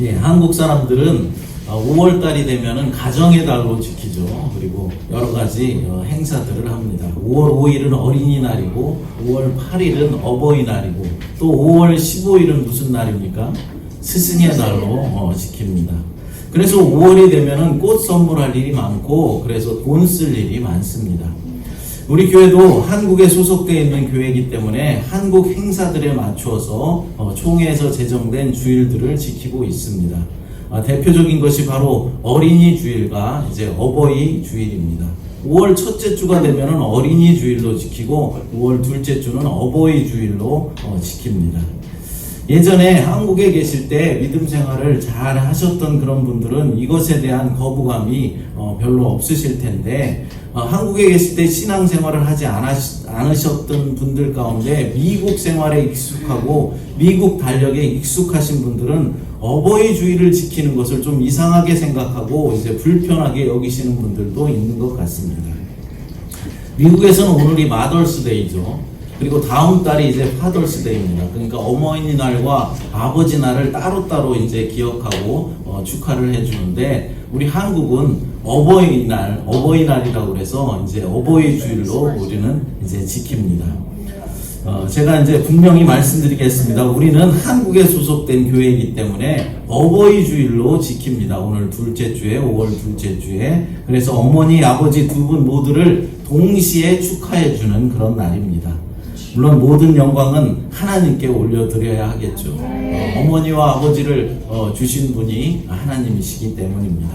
예, 한국 사람들은 5월달이 되면은 가정의 달로 지키죠. 그리고 여러 가지 행사들을 합니다. 5월 5일은 어린이날이고 5월 8일은 어버이날이고 또 5월 15일은 무슨 날입니까? 스승의 날로 지킵니다. 그래서 5월이 되면은 꽃 선물할 일이 많고 그래서 돈 쓸 일이 많습니다. 우리 교회도 한국에 소속되어 있는 교회이기 때문에 한국 행사들에 맞추어서 총회에서 제정된 주일들을 지키고 있습니다. 대표적인 것이 바로 어린이 주일과 이제 어버이 주일입니다. 5월 첫째 주가 되면은 어린이 주일로 지키고 5월 둘째 주는 어버이 주일로 지킵니다. 예전에 한국에 계실 때 믿음 생활을 잘 하셨던 그런 분들은 이것에 대한 거부감이 별로 없으실 텐데 한국에 계실 때 신앙 생활을 하지 않으셨던 분들 가운데 미국 생활에 익숙하고 미국 달력에 익숙하신 분들은 어버이 주일을 지키는 것을 좀 이상하게 생각하고 이제 불편하게 여기시는 분들도 있는 것 같습니다. 미국에서는 오늘이 마더스데이죠. 그리고 다음 달이 이제 파더스데이입니다. 그러니까 어머니날과 아버지 날을 따로따로 이제 기억하고 축하를 해주는데 우리 한국은 어버이날이라고 그래서 이제 어버이 주일로 우리는 이제 지킵니다. 제가 이제 분명히 말씀드리겠습니다. 우리는 한국에 소속된 교회이기 때문에 어버이 주일로 지킵니다. 오늘 둘째 주에 5월 둘째 주에 그래서 어머니 아버지 두 분 모두를 동시에 축하해 주는 그런 날입니다. 물론 모든 영광은 하나님께 올려드려야 하겠죠. 어머니와 아버지를 주신 분이 하나님이시기 때문입니다.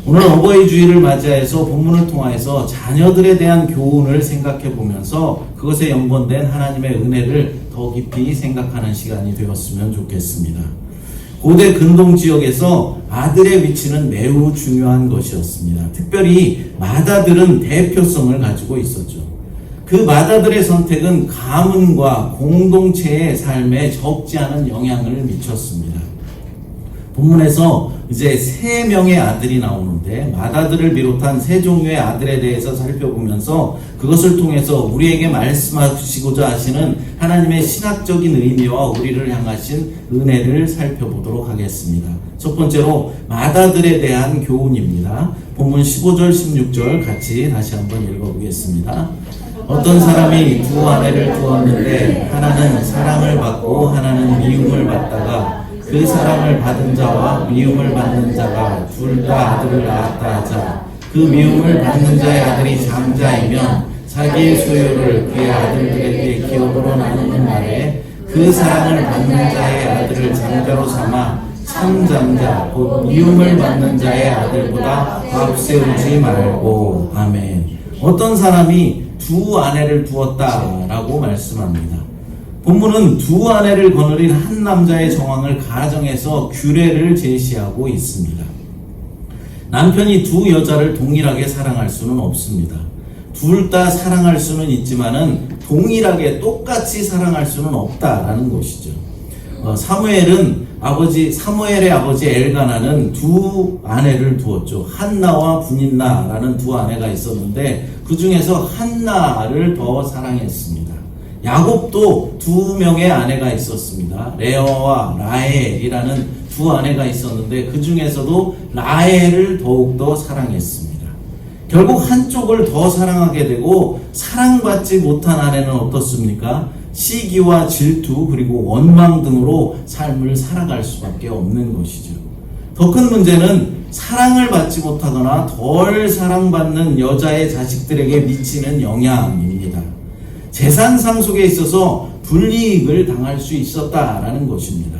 오늘 어버이 주일을 맞이해서 본문을 통해서 자녀들에 대한 교훈을 생각해 보면서 그것에 연관된 하나님의 은혜를 더 깊이 생각하는 시간이 되었으면 좋겠습니다. 고대 근동 지역에서 아들의 위치는 매우 중요한 것이었습니다. 특별히 맏아들은 대표성을 가지고 있었죠. 그 맏아들의 선택은 가문과 공동체의 삶에 적지 않은 영향을 미쳤습니다. 본문에서 이제 3명의 아들이 나오는데 맏아들을 비롯한 3종류의 아들에 대해서 살펴보면서 그것을 통해서 우리에게 말씀하시고자 하시는 하나님의 신학적인 의미와 우리를 향하신 은혜를 살펴보도록 하겠습니다. 첫 번째로 맏아들에 대한 교훈입니다. 본문 15절 16절 같이 다시 한번 읽어보겠습니다. 어떤 사람이 두 아내를 두었는데 하나는 사랑을 받고 하나는 미움을 받다가 그 사랑을 받은 자와 미움을 받는 자가 둘 다 아들을 낳았다 하자 그 미움을 받는 자의 아들이 장자이면 자기의 소유를 그의 아들들에게 기업으로 나누는 날에 그 사랑을 받는 자의 아들을 장자로 삼아 참장자 곧 미움을 받는 자의 아들보다 앞세우지 말고. 아멘. 어떤 사람이 두 아내를 두었다라고 말씀합니다. 본문은 두 아내를 거느린 한 남자의 정황을 가정해서 규례를 제시하고 있습니다. 남편이 두 여자를 동일하게 사랑할 수는 없습니다. 둘 다 사랑할 수는 있지만은 동일하게 똑같이 사랑할 수는 없다라는 것이죠. 사무엘의 아버지 엘가나는 두 아내를 두었죠. 한나와 분인나라는 두 아내가 있었는데 그 중에서 한나를 더 사랑했습니다. 야곱도 2명의 아내가 있었습니다. 레아와 라헬이라는 두 아내가 있었는데 그 중에서도 라헬을 더욱더 사랑했습니다. 결국 한쪽을 더 사랑하게 되고 사랑받지 못한 아내는 어떻습니까? 시기와 질투 그리고 원망 등으로 삶을 살아갈 수밖에 없는 것이죠. 더 큰 문제는 사랑을 받지 못하거나 덜 사랑받는 여자의 자식들에게 미치는 영향입니다. 재산 상속에 있어서 불이익을 당할 수 있었다라는 것입니다.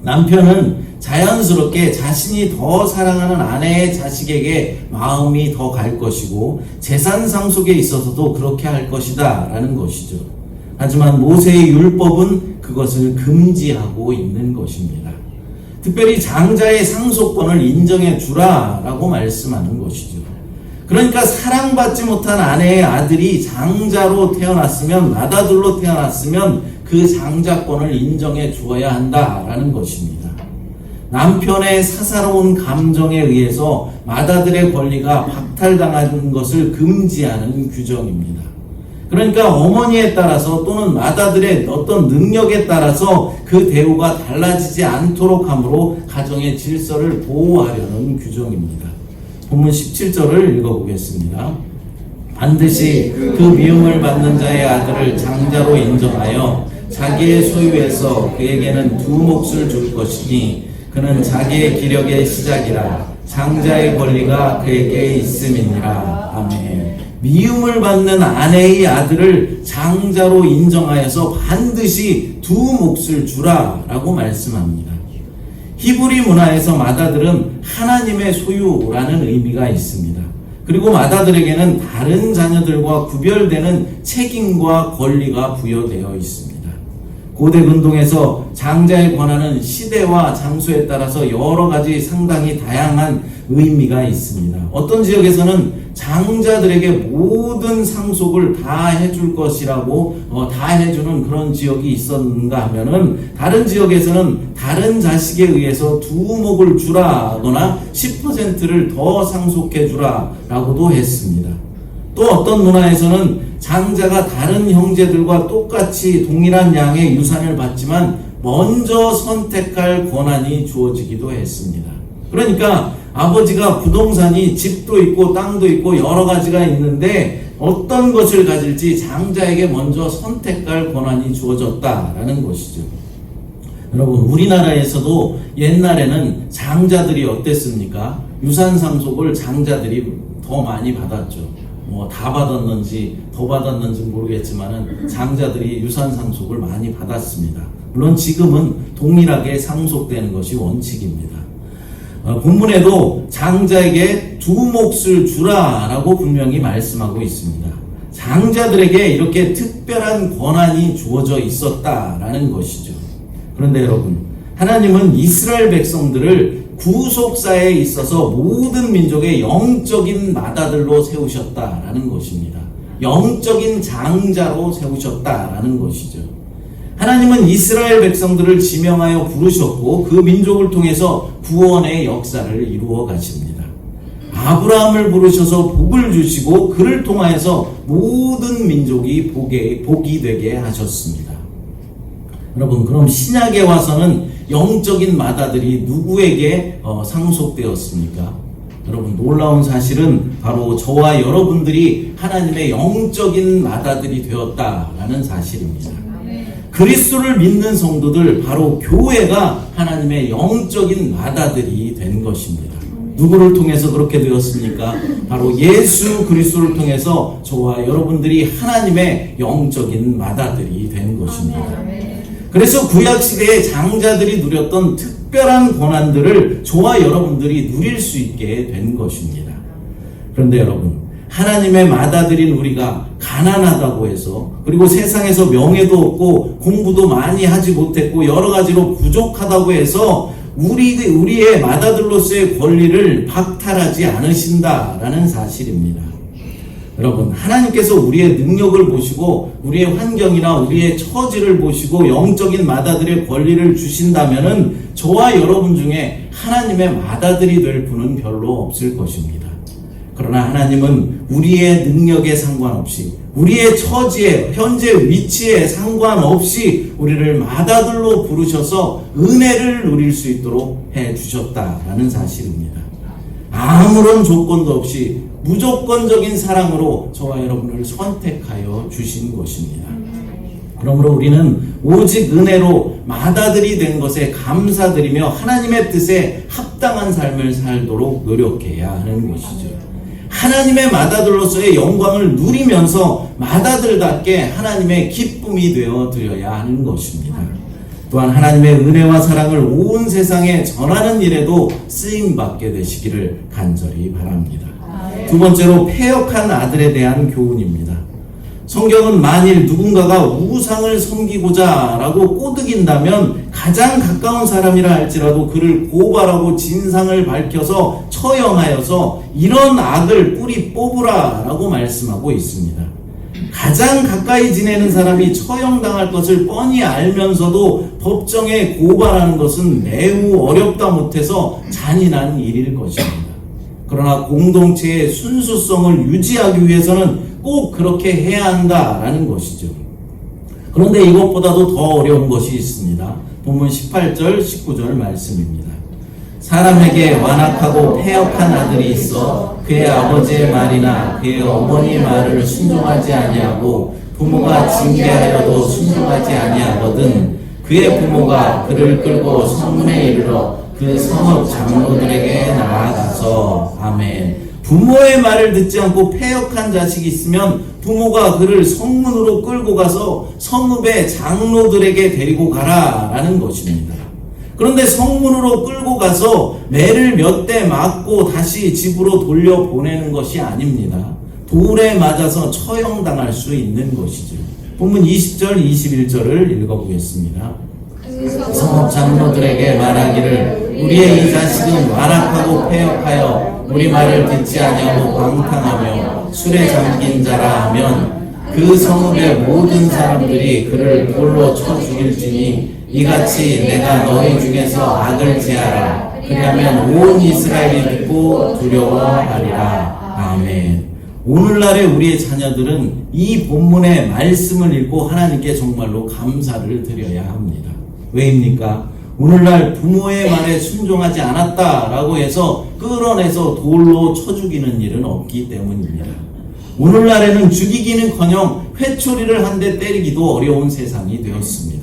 남편은 자연스럽게 자신이 더 사랑하는 아내의 자식에게 마음이 더 갈 것이고 재산 상속에 있어서도 그렇게 할 것이다 라는 것이죠. 하지만 모세의 율법은 그것을 금지하고 있는 것입니다. 특별히 장자의 상속권을 인정해 주라라고 말씀하는 것이죠. 그러니까 사랑받지 못한 아내의 아들이 장자로 태어났으면 맏아들로 태어났으면 그 장자권을 인정해 주어야 한다라는 것입니다. 남편의 사사로운 감정에 의해서 맏아들의 권리가 박탈당하는 것을 금지하는 규정입니다. 그러니까 어머니에 따라서 또는 마다들의 어떤 능력에 따라서 그 대우가 달라지지 않도록 함으로 가정의 질서를 보호하려는 규정입니다. 본문 17절을 읽어보겠습니다. 반드시 그 미움을 받는 자의 아들을 장자로 인정하여 자기의 소유에서 그에게는 두 몫을 줄 것이니 그는 자기의 기력의 시작이라 장자의 권리가 그에게 있음이니라. 아멘. 미움을 받는 아내의 아들을 장자로 인정하여서 반드시 두 몫을 주라 라고 말씀합니다. 히브리 문화에서 마다들은 하나님의 소유라는 의미가 있습니다. 그리고 마다들에게는 다른 자녀들과 구별되는 책임과 권리가 부여되어 있습니다. 고대 근동에서 장자의 권한은 시대와 장소에 따라서 여러 가지 상당히 다양한 의미가 있습니다. 어떤 지역에서는 장자들에게 모든 상속을 다 해줄 것이라고 다 해주는 그런 지역이 있었는가 하면은 다른 지역에서는 다른 자식에 의해서 두 몫을 주라거나 10%를 더 상속해 주라라고도 했습니다. 또 어떤 문화에서는 장자가 다른 형제들과 똑같이 동일한 양의 유산을 받지만 먼저 선택할 권한이 주어지기도 했습니다. 그러니까 아버지가 부동산이 집도 있고 땅도 있고 여러 가지가 있는데 어떤 것을 가질지 장자에게 먼저 선택할 권한이 주어졌다라는 것이죠. 여러분, 우리나라에서도 옛날에는 장자들이 어땠습니까? 유산 상속을 장자들이 더 많이 받았죠. 다 받았는지 더 받았는지 모르겠지만은 장자들이 유산 상속을 많이 받았습니다. 물론 지금은 동일하게 상속되는 것이 원칙입니다. 본문에도 장자에게 두 몫을 주라라고 분명히 말씀하고 있습니다. 장자들에게 이렇게 특별한 권한이 주어져 있었다라는 것이죠. 그런데 여러분, 하나님은 이스라엘 백성들을 구속사에 있어서 모든 민족의 영적인 마다들로 세우셨다라는 것입니다. 영적인 장자로 세우셨다라는 것이죠. 하나님은 이스라엘 백성들을 지명하여 부르셨고 그 민족을 통해서 구원의 역사를 이루어 가십니다. 아브라함을 부르셔서 복을 주시고 그를 통하여서 모든 민족이 복이 되게 하셨습니다. 여러분, 그럼 신약에 와서는 영적인 마다들이 누구에게 상속되었습니까? 여러분, 놀라운 사실은 바로 저와 여러분들이 하나님의 영적인 마다들이 되었다라는 사실입니다. 그리스도를 믿는 성도들, 바로 교회가 하나님의 영적인 마다들이 된 것입니다. 누구를 통해서 그렇게 되었습니까? 바로 예수 그리스도를 통해서 저와 여러분들이 하나님의 영적인 마다들이 된 것입니다. 그래서 구약시대의 장자들이 누렸던 특별한 권한들을 저와 여러분들이 누릴 수 있게 된 것입니다. 그런데 여러분, 하나님의 마다들인 우리가 가난하다고 해서, 그리고 세상에서 명예도 없고 공부도 많이 하지 못했고 여러 가지로 부족하다고 해서 우리의 마다들로서의 권리를 박탈하지 않으신다라는 사실입니다. 여러분, 하나님께서 우리의 능력을 보시고 우리의 환경이나 우리의 처지를 보시고 영적인 마다들의 권리를 주신다면은 저와 여러분 중에 하나님의 마다들이 될 분은 별로 없을 것입니다. 그러나 하나님은 우리의 능력에 상관없이, 우리의 처지에, 현재 위치에 상관없이 우리를 마다들로 부르셔서 은혜를 누릴 수 있도록 해주셨다라는 사실입니다. 아무런 조건도 없이 무조건적인 사랑으로 저와 여러분을 선택하여 주신 것입니다. 그러므로 우리는 오직 은혜로 마다들이 된 것에 감사드리며 하나님의 뜻에 합당한 삶을 살도록 노력해야 하는 것이죠. 하나님의 마다들로서의 영광을 누리면서 마다들답게 하나님의 기쁨이 되어 드려야 하는 것입니다. 또한 하나님의 은혜와 사랑을 온 세상에 전하는 일에도 쓰임받게 되시기를 간절히 바랍니다. 두 번째로, 패역한 아들에 대한 교훈입니다. 성경은 만일 누군가가 우상을 섬기고자 라고 꼬드긴다면 가장 가까운 사람이라 할지라도 그를 고발하고 진상을 밝혀서 처형하여서 이런 악을 뿌리 뽑으라 라고 말씀하고 있습니다. 가장 가까이 지내는 사람이 처형당할 것을 뻔히 알면서도 법정에 고발하는 것은 매우 어렵다 못해서 잔인한 일일 것입니다. 그러나 공동체의 순수성을 유지하기 위해서는 꼭 그렇게 해야 한다라는 것이죠. 그런데 이것보다도 더 어려운 것이 있습니다. 본문 18절, 19절 말씀입니다. 사람에게 완악하고 패역한 아들이 있어 그의 아버지의 말이나 그의 어머니 말을 순종하지 아니하고 부모가 징계하여도 순종하지 아니하거든 그의 부모가 그를 끌고 성문에 이르러 그 성읍 장로들에게 나아가서 아멘. 부모의 말을 듣지 않고 패역한 자식이 있으면 부모가 그를 성문으로 끌고 가서 성읍의 장로들에게 데리고 가라라는 것입니다. 그런데 성문으로 끌고 가서 매를 몇 대 맞고 다시 집으로 돌려보내는 것이 아닙니다. 돌에 맞아서 처형당할 수 있는 것이죠. 본문 20절, 21절을 읽어보겠습니다. 성읍 장로들에게 말하기를 우리의 이 자식은 완악하고 패역하여 우리 말을 듣지 아니하고 방탕하며 술에 잠긴 자라 하면 그 성읍의 모든 사람들이 그를 돌로 쳐 죽일지니 이같이 내가 너희 중에서 악을 제하라. 그리하면 온 이스라엘이 듣고 두려워하리라. 아멘. 오늘날의 우리의 자녀들은 이 본문의 말씀을 읽고 하나님께 정말로 감사를 드려야 합니다. 왜입니까? 오늘날 부모의 말에 순종하지 않았다라고 해서 끌어내서 돌로 쳐 죽이는 일은 없기 때문입니다. 오늘날에는 죽이기는커녕 회초리를 한 대 때리기도 어려운 세상이 되었습니다.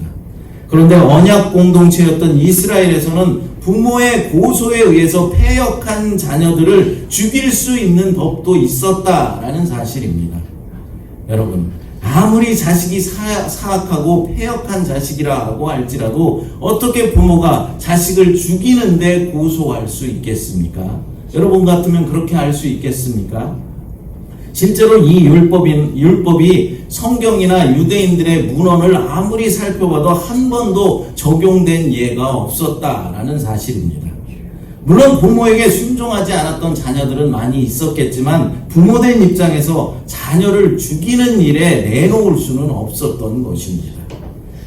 그런데 언약 공동체였던 이스라엘에서는 부모의 고소에 의해서 패역한 자녀들을 죽일 수 있는 법도 있었다라는 사실입니다. 여러분, 아무리 자식이 사악하고 패역한 자식이라고 할지라도 어떻게 부모가 자식을 죽이는데 고소할 수 있겠습니까? 여러분 같으면 그렇게 할 수 있겠습니까? 실제로 이 율법이 성경이나 유대인들의 문헌을 아무리 살펴봐도 한 번도 적용된 예가 없었다라는 사실입니다. 물론 부모에게 순종하지 않았던 자녀들은 많이 있었겠지만 부모된 입장에서 자녀를 죽이는 일에 내놓을 수는 없었던 것입니다.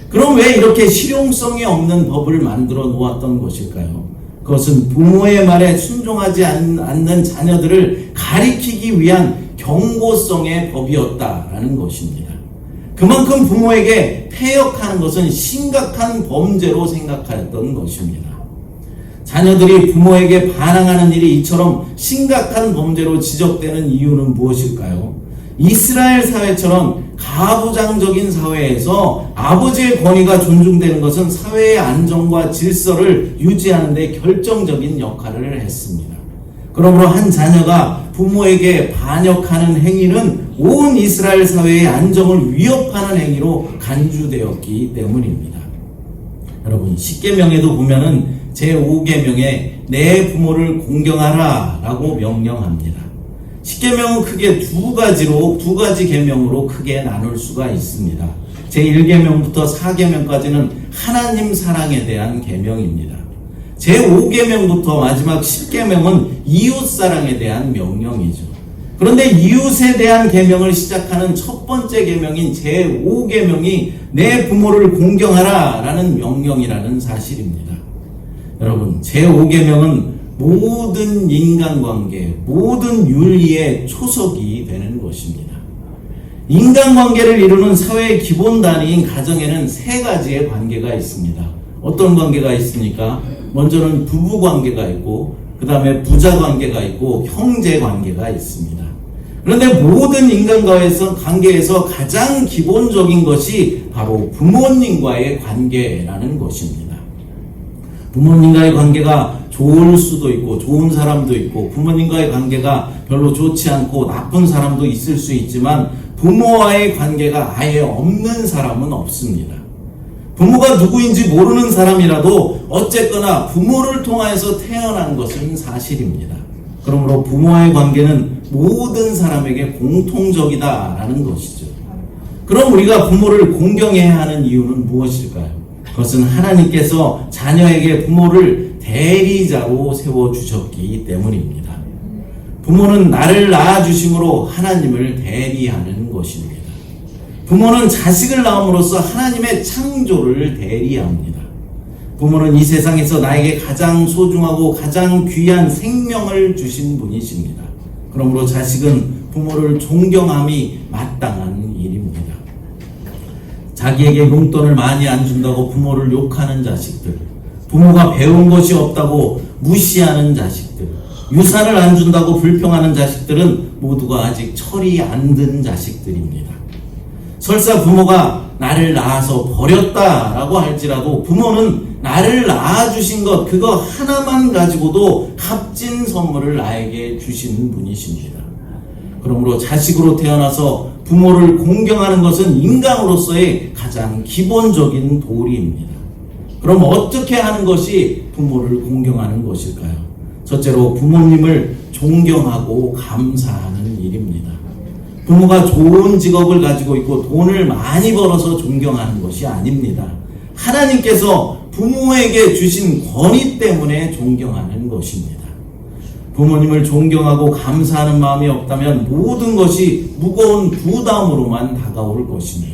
그럼 왜 이렇게 실용성이 없는 법을 만들어 놓았던 것일까요? 그것은 부모의 말에 순종하지 않는 자녀들을 가리키기 위한 경고성의 법이었다라는 것입니다. 그만큼 부모에게 패역하는 것은 심각한 범죄로 생각하였던 것입니다. 자녀들이 부모에게 반항하는 일이 이처럼 심각한 범죄로 지적되는 이유는 무엇일까요? 이스라엘 사회처럼 가부장적인 사회에서 아버지의 권위가 존중되는 것은 사회의 안정과 질서를 유지하는 데 결정적인 역할을 했습니다. 그러므로 한 자녀가 부모에게 반역하는 행위는 온 이스라엘 사회의 안정을 위협하는 행위로 간주되었기 때문입니다. 여러분, 십계명에도 보면은 제5계명에 내 부모를 공경하라 라고 명령합니다. 십계명은 크게 두 가지 계명으로 크게 나눌 수가 있습니다. 제1계명부터 4계명까지는 하나님 사랑에 대한 계명입니다. 제5계명부터 마지막 10계명은 이웃 사랑에 대한 명령이죠. 그런데 이웃에 대한 계명을 시작하는 첫 번째 계명인 제5계명이 내 부모를 공경하라 라는 명령이라는 사실입니다. 여러분, 제5계명은 모든 인간관계, 모든 윤리의 초석이 되는 것입니다. 인간관계를 이루는 사회의 기본 단위인 가정에는 세 가지의 관계가 있습니다. 어떤 관계가 있습니까? 먼저는 부부관계가 있고, 그 다음에 부자관계가 있고, 형제관계가 있습니다. 그런데 모든 인간과의 관계에서 가장 기본적인 것이 바로 부모님과의 관계라는 것입니다. 부모님과의 관계가 좋을 수도 있고 좋은 사람도 있고 부모님과의 관계가 별로 좋지 않고 나쁜 사람도 있을 수 있지만 부모와의 관계가 아예 없는 사람은 없습니다. 부모가 누구인지 모르는 사람이라도 어쨌거나 부모를 통하여서 태어난 것은 사실입니다. 그러므로 부모와의 관계는 모든 사람에게 공통적이다라는 것이죠. 그럼 우리가 부모를 공경해야 하는 이유는 무엇일까요? 그것은 하나님께서 자녀에게 부모를 대리자로 세워주셨기 때문입니다. 부모는 나를 낳아주심으로 하나님을 대리하는 것입니다. 부모는 자식을 낳음으로써 하나님의 창조를 대리합니다. 부모는 이 세상에서 나에게 가장 소중하고 가장 귀한 생명을 주신 분이십니다. 그러므로 자식은 부모를 존경함이 마땅한 일입니다. 자기에게 용돈을 많이 안 준다고 부모를 욕하는 자식들, 부모가 배운 것이 없다고 무시하는 자식들, 유산을 안 준다고 불평하는 자식들은 모두가 아직 철이 안 든 자식들입니다. 설사 부모가 나를 낳아서 버렸다라고 할지라도 부모는 나를 낳아주신 것 그거 하나만 가지고도 값진 선물을 나에게 주신 분이십니다. 그러므로 자식으로 태어나서 부모를 공경하는 것은 인간으로서의 가장 기본적인 도리입니다. 그럼 어떻게 하는 것이 부모를 공경하는 것일까요? 첫째로 부모님을 존경하고 감사하는 일입니다. 부모가 좋은 직업을 가지고 있고 돈을 많이 벌어서 존경하는 것이 아닙니다. 하나님께서 부모에게 주신 권위 때문에 존경하는 것입니다. 부모님을 존경하고 감사하는 마음이 없다면 모든 것이 무거운 부담으로만 다가올 것입니다.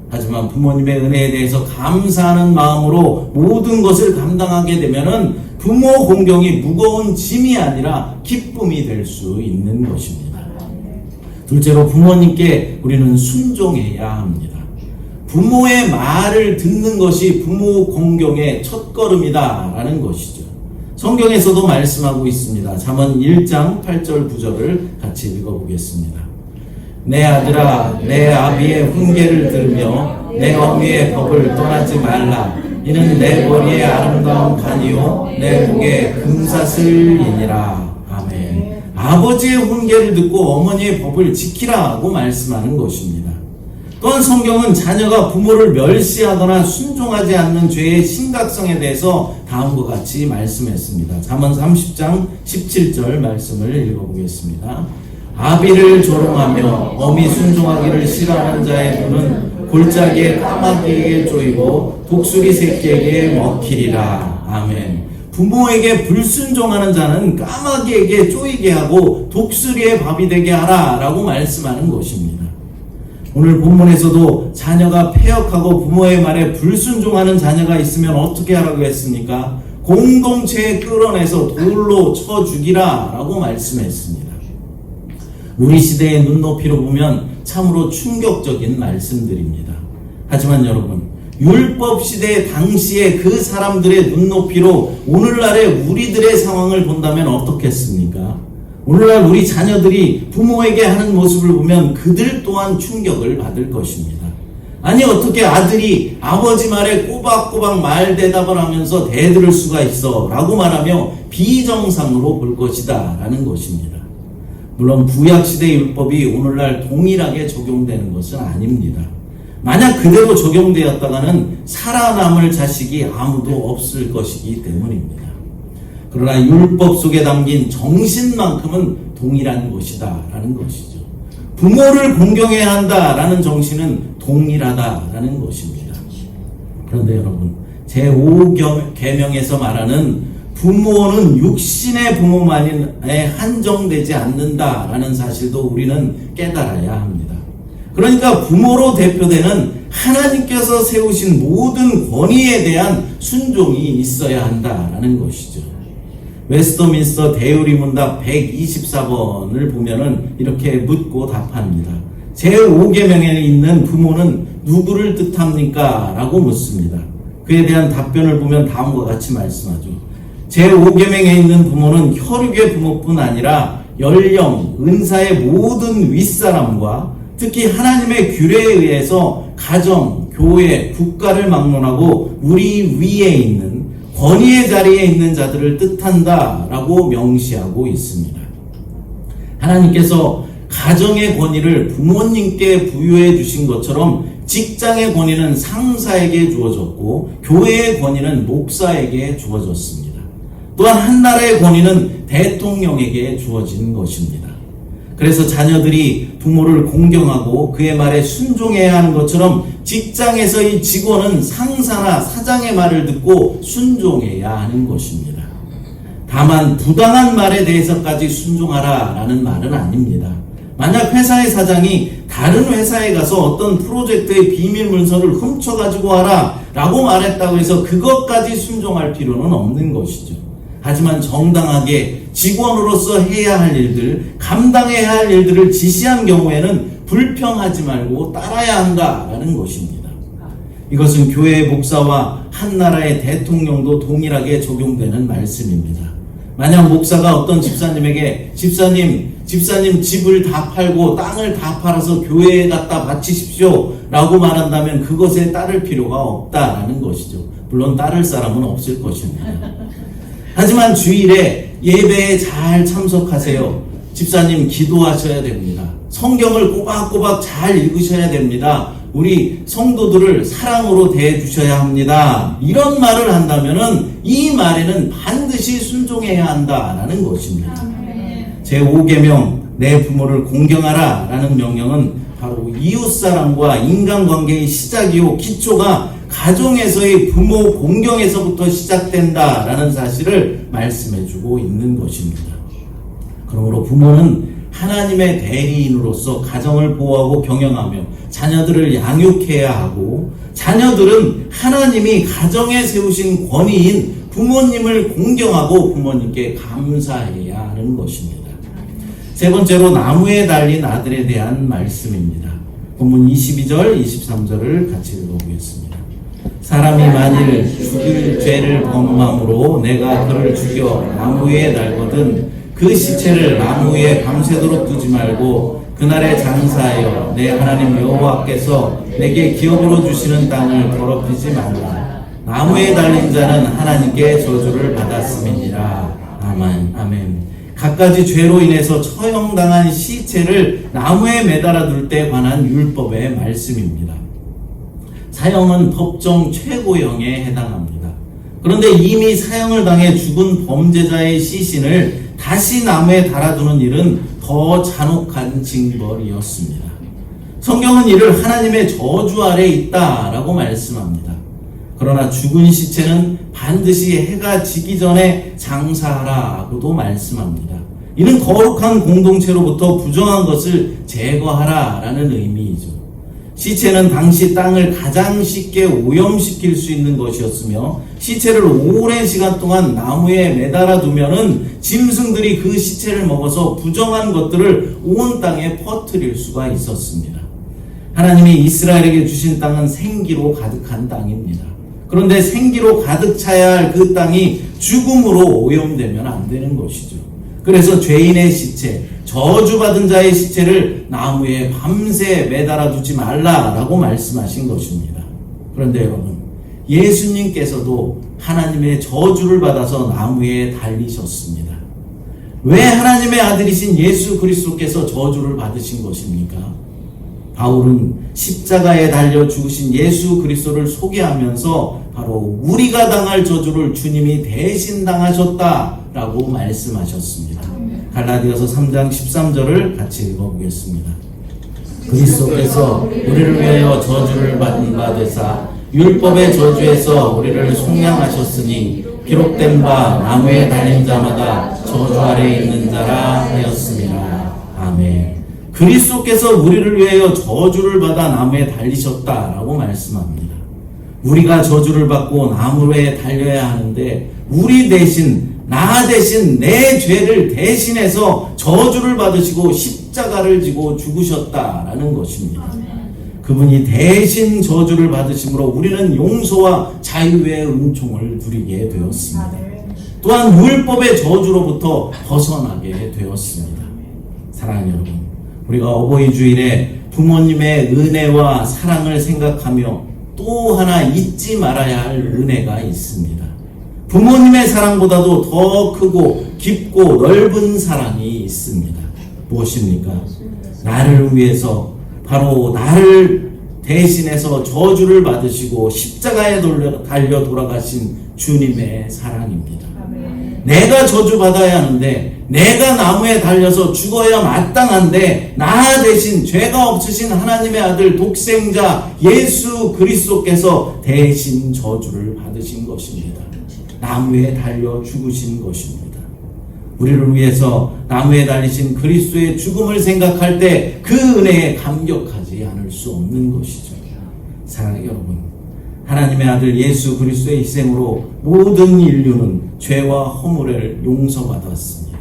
하지만 부모님의 은혜에 대해서 감사하는 마음으로 모든 것을 감당하게 되면은 부모 공경이 무거운 짐이 아니라 기쁨이 될 수 있는 것입니다. 둘째로 부모님께 우리는 순종해야 합니다. 부모의 말을 듣는 것이 부모 공경의 첫걸음이다라는 것이죠. 성경에서도 말씀하고 있습니다. 잠언 1장 8절 9절을 같이 읽어보겠습니다. 내 아들아 내 아비의 훈계를 들으며 내 어미의 법을 떠나지 말라. 이는 내 머리에 아름다운 간이요 내 목에 금사슬이니라. 아멘. 아버지의 훈계를 듣고 어머니의 법을 지키라고 말씀하는 것입니다. 또한 성경은 자녀가 부모를 멸시하거나 순종하지 않는 죄의 심각성에 대해서 다음과 같이 말씀했습니다. 잠언 30장 17절 말씀을 읽어보겠습니다. 아비를 조롱하며 어미 순종하기를 싫어하는 자의 눈은 골짜기에 까마귀에게 쪼이고 독수리 새끼에게 먹히리라. 아멘. 부모에게 불순종하는 자는 까마귀에게 쪼이게 하고 독수리의 밥이 되게 하라 라고 말씀하는 것입니다. 오늘 본문에서도 자녀가 패역하고 부모의 말에 불순종하는 자녀가 있으면 어떻게 하라고 했습니까? 공동체에 끌어내서 돌로 쳐 죽이라 라고 말씀했습니다. 우리 시대의 눈높이로 보면 참으로 충격적인 말씀들입니다. 하지만 여러분, 율법 시대 당시에 그 사람들의 눈높이로 오늘날의 우리들의 상황을 본다면 어떻겠습니까? 오늘날 우리 자녀들이 부모에게 하는 모습을 보면 그들 또한 충격을 받을 것입니다. 아니 어떻게 아들이 아버지 말에 꼬박꼬박 말 대답을 하면서 대들을 수가 있어 라고 말하며 비정상으로 볼 것이다 라는 것입니다. 물론 구약시대 율법이 오늘날 동일하게 적용되는 것은 아닙니다. 만약 그대로 적용되었다가는 살아남을 자식이 아무도 없을 것이기 때문입니다. 그러나 율법 속에 담긴 정신만큼은 동일한 것이다 라는 것이죠. 부모를 공경해야 한다라는 정신은 동일하다라는 것입니다. 그런데 여러분, 제5계명에서 말하는 부모는 육신의 부모만에 한정되지 않는다라는 사실도 우리는 깨달아야 합니다. 그러니까 부모로 대표되는 하나님께서 세우신 모든 권위에 대한 순종이 있어야 한다라는 것이죠. 웨스트민스터 대의리 문답 124번을 보면은 이렇게 묻고 답합니다. 제5계명에 있는 부모는 누구를 뜻합니까? 라고 묻습니다. 그에 대한 답변을 보면 다음과 같이 말씀하죠. 제5계명에 있는 부모는 혈육의 부모뿐 아니라 연령, 은사의 모든 윗사람과 특히 하나님의 규례에 의해서 가정, 교회, 국가를 막론하고 우리 위에 있는 권위의 자리에 있는 자들을 뜻한다라고 명시하고 있습니다. 하나님께서 가정의 권위를 부모님께 부여해 주신 것처럼 직장의 권위는 상사에게 주어졌고 교회의 권위는 목사에게 주어졌습니다. 또한 한 나라의 권위는 대통령에게 주어진 것입니다. 그래서 자녀들이 부모를 공경하고 그의 말에 순종해야 하는 것처럼 직장에서의 직원은 상사나 사장의 말을 듣고 순종해야 하는 것입니다. 다만 부당한 말에 대해서까지 순종하라라는 말은 아닙니다. 만약 회사의 사장이 다른 회사에 가서 어떤 프로젝트의 비밀 문서를 훔쳐가지고 와라 라고 말했다고 해서 그것까지 순종할 필요는 없는 것이죠. 하지만 정당하게 직원으로서 해야 할 일들, 감당해야 할 일들을 지시한 경우에는 불평하지 말고 따라야 한다라는 것입니다. 이것은 교회의 목사와 한 나라의 대통령도 동일하게 적용되는 말씀입니다. 만약 목사가 어떤 집사님에게 집사님 집을 다 팔고 땅을 다 팔아서 교회에 갖다 바치십시오 라고 말한다면 그것에 따를 필요가 없다라는 것이죠. 물론 따를 사람은 없을 것입니다. 하지만 주일에 예배에 잘 참석하세요. 집사님 기도하셔야 됩니다. 성경을 꼬박꼬박 잘 읽으셔야 됩니다. 우리 성도들을 사랑으로 대해주셔야 합니다. 이런 말을 한다면은 이 말에는 반드시 순종해야 한다라는 것입니다. 제5계명 내 부모를 공경하라 라는 명령은 바로 이웃사랑과 인간관계의 시작이요 기초가 가정에서의 부모 공경에서부터 시작된다라는 사실을 말씀해주고 있는 것입니다. 그러므로 부모는 하나님의 대리인으로서 가정을 보호하고 경영하며 자녀들을 양육해야 하고, 자녀들은 하나님이 가정에 세우신 권위인 부모님을 공경하고 부모님께 감사해야 하는 것입니다. 세 번째로 나무에 달린 아들에 대한 말씀입니다. 본문 22절, 23절을 같이 읽어보겠습니다. 사람이 만일 죽일 죄를 범함으로 내가 그를 죽여 나무 위에 달거든 그 시체를 나무 위에 밤새도록 두지 말고 그날에 장사하여 내 하나님 여호와께서 내게 기업으로 주시는 땅을 더럽히지 말라. 나무에 달린 자는 하나님께 저주를 받았음이니라. 아멘. 아멘. 갖가지 죄로 인해서 처형당한 시체를 나무에 매달아 둘 때 관한 율법의 말씀입니다. 사형은 법정 최고형에 해당합니다. 그런데 이미 사형을 당해 죽은 범죄자의 시신을 다시 나무에 달아두는 일은 더 잔혹한 징벌이었습니다. 성경은 이를 하나님의 저주 아래 있다라고 말씀합니다. 그러나 죽은 시체는 반드시 해가 지기 전에 장사하라고도 말씀합니다. 이는 거룩한 공동체로부터 부정한 것을 제거하라라는 의미이죠. 시체는 당시 땅을 가장 쉽게 오염시킬 수 있는 것이었으며 시체를 오랜 시간 동안 나무에 매달아 두면은 짐승들이 그 시체를 먹어서 부정한 것들을 온 땅에 퍼뜨릴 수가 있었습니다. 하나님이 이스라엘에게 주신 땅은 생기로 가득한 땅입니다. 그런데 생기로 가득 차야 할 그 땅이 죽음으로 오염되면 안 되는 것이죠. 그래서 죄인의 시체, 저주받은 자의 시체를 나무에 밤새 매달아 두지 말라라고 말씀하신 것입니다. 그런데 여러분, 예수님께서도 하나님의 저주를 받아서 나무에 달리셨습니다. 왜 하나님의 아들이신 예수 그리스도께서 저주를 받으신 것입니까? 바울은 십자가에 달려 죽으신 예수 그리스도를 소개하면서 바로 우리가 당할 저주를 주님이 대신 당하셨다라고 말씀하셨습니다. 갈라디아서 3장 13절을 같이 읽어보겠습니다. 그리스도께서 우리를 위하여 저주를 받은 바 되사 율법의 저주에서 우리를 속량하셨으니 기록된 바 나무에 달린 자마다 저주 아래 있는 자라 하였습니다. 아멘. 그리스도께서 우리를 위하여 저주를 받아 나무에 달리셨다라고 말씀합니다. 우리가 저주를 받고 나무에 달려야 하는데 우리 대신, 나 대신 내 죄를 대신해서 저주를 받으시고 십자가를 지고 죽으셨다라는 것입니다. 그분이 대신 저주를 받으심으로 우리는 용서와 자유의 은총을 누리게 되었습니다. 또한 율법의 저주로부터 벗어나게 되었습니다. 사랑하는 여러분, 우리가 어버이 주일에 부모님의 은혜와 사랑을 생각하며 또 하나 잊지 말아야 할 은혜가 있습니다. 부모님의 사랑보다도 더 크고 깊고 넓은 사랑이 있습니다. 무엇입니까? 나를 위해서, 바로 나를 대신해서 저주를 받으시고 십자가에 달려 돌아가신 주님의 사랑입니다. 내가 저주받아야 하는데, 내가 나무에 달려서 죽어야 마땅한데, 나 대신 죄가 없으신 하나님의 아들 독생자 예수 그리스도께서 대신 저주를 받으신 것입니다. 나무에 달려 죽으신 것입니다. 우리를 위해서 나무에 달리신 그리스도의 죽음을 생각할 때 그 은혜에 감격하지 않을 수 없는 것이죠. 사랑하는 여러분, 하나님의 아들 예수 그리스도의 희생으로 모든 인류는 죄와 허물을 용서받았습니다.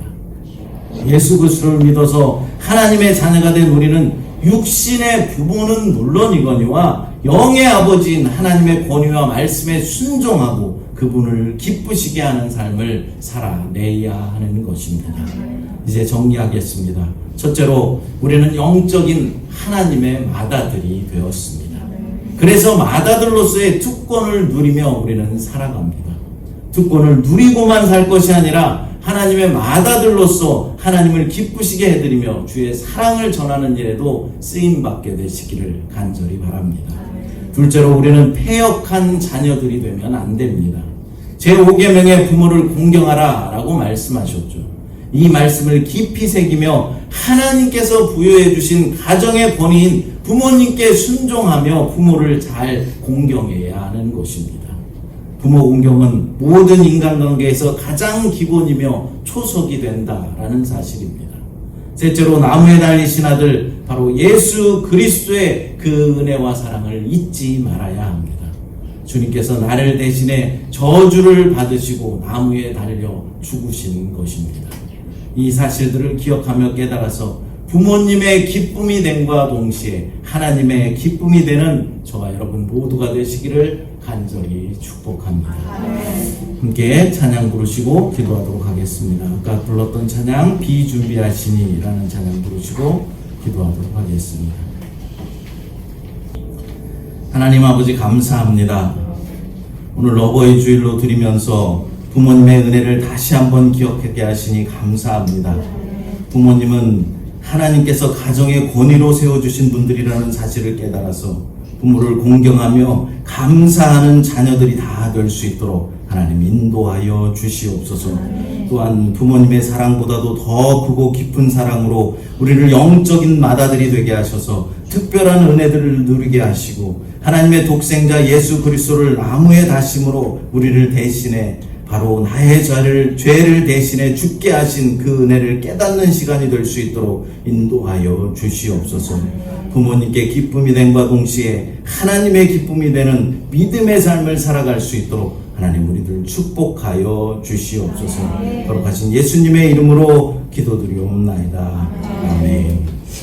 예수 그리스도를 믿어서 하나님의 자녀가 된 우리는 육신의 부모는 물론이거니와 영의 아버지인 하나님의 권위와 말씀에 순종하고 그분을 기쁘시게 하는 삶을 살아내야 하는 것입니다. 이제 정리하겠습니다. 첫째로 우리는 영적인 하나님의 맏아들이 되었습니다. 그래서 맏아들로서의 특권을 누리며 우리는 살아갑니다. 특권을 누리고만 살 것이 아니라 하나님의 맏아들로서 하나님을 기쁘시게 해드리며 주의 사랑을 전하는 일에도 쓰임받게 되시기를 간절히 바랍니다. 둘째로 우리는 패역한 자녀들이 되면 안 됩니다. 제5계명의 부모를 공경하라 라고 말씀하셨죠. 이 말씀을 깊이 새기며 하나님께서 부여해 주신 가정의 권위인 부모님께 순종하며 부모를 잘 공경해야 하는 것입니다. 부모 공경은 모든 인간관계에서 가장 기본이며 초석이 된다라는 사실입니다. 셋째로 나무에 달리신 아들 바로 예수 그리스도의 그 은혜와 사랑을 잊지 말아야 합니다. 주님께서 나를 대신해 저주를 받으시고 나무에 달려 죽으신 것입니다. 이 사실들을 기억하며 깨달아서 부모님의 기쁨이 됨과 동시에 하나님의 기쁨이 되는 저와 여러분 모두가 되시기를 간절히 축복합니다. 함께 찬양 부르시고 기도하도록 하겠습니다. 아까 불렀던 찬양 비준비하시니 라는 찬양 부르시고 기도하도록 하겠습니다. 하나님 아버지 감사합니다. 오늘 어버이 주일로 드리면서 부모님의 은혜를 다시 한번 기억하게 하시니 감사합니다. 부모님은 하나님께서 가정의 권위로 세워주신 분들이라는 사실을 깨달아서 부모를 공경하며 감사하는 자녀들이 다 될 수 있도록 하나님 인도하여 주시옵소서. 또한 부모님의 사랑보다도 더 크고 깊은 사랑으로 우리를 영적인 맏아들이 되게 하셔서 특별한 은혜들을 누리게 하시고 하나님의 독생자 예수 그리스도를 나무에 다심으로 우리를 대신해 바로 나의 죄를 대신해 죽게 하신 그 은혜를 깨닫는 시간이 될 수 있도록 인도하여 주시옵소서. 부모님께 기쁨이 됨과 동시에 하나님의 기쁨이 되는 믿음의 삶을 살아갈 수 있도록 하나님 우리들 축복하여 주시옵소서. 거룩하신 예수님의 이름으로 기도드리옵나이다. 아멘.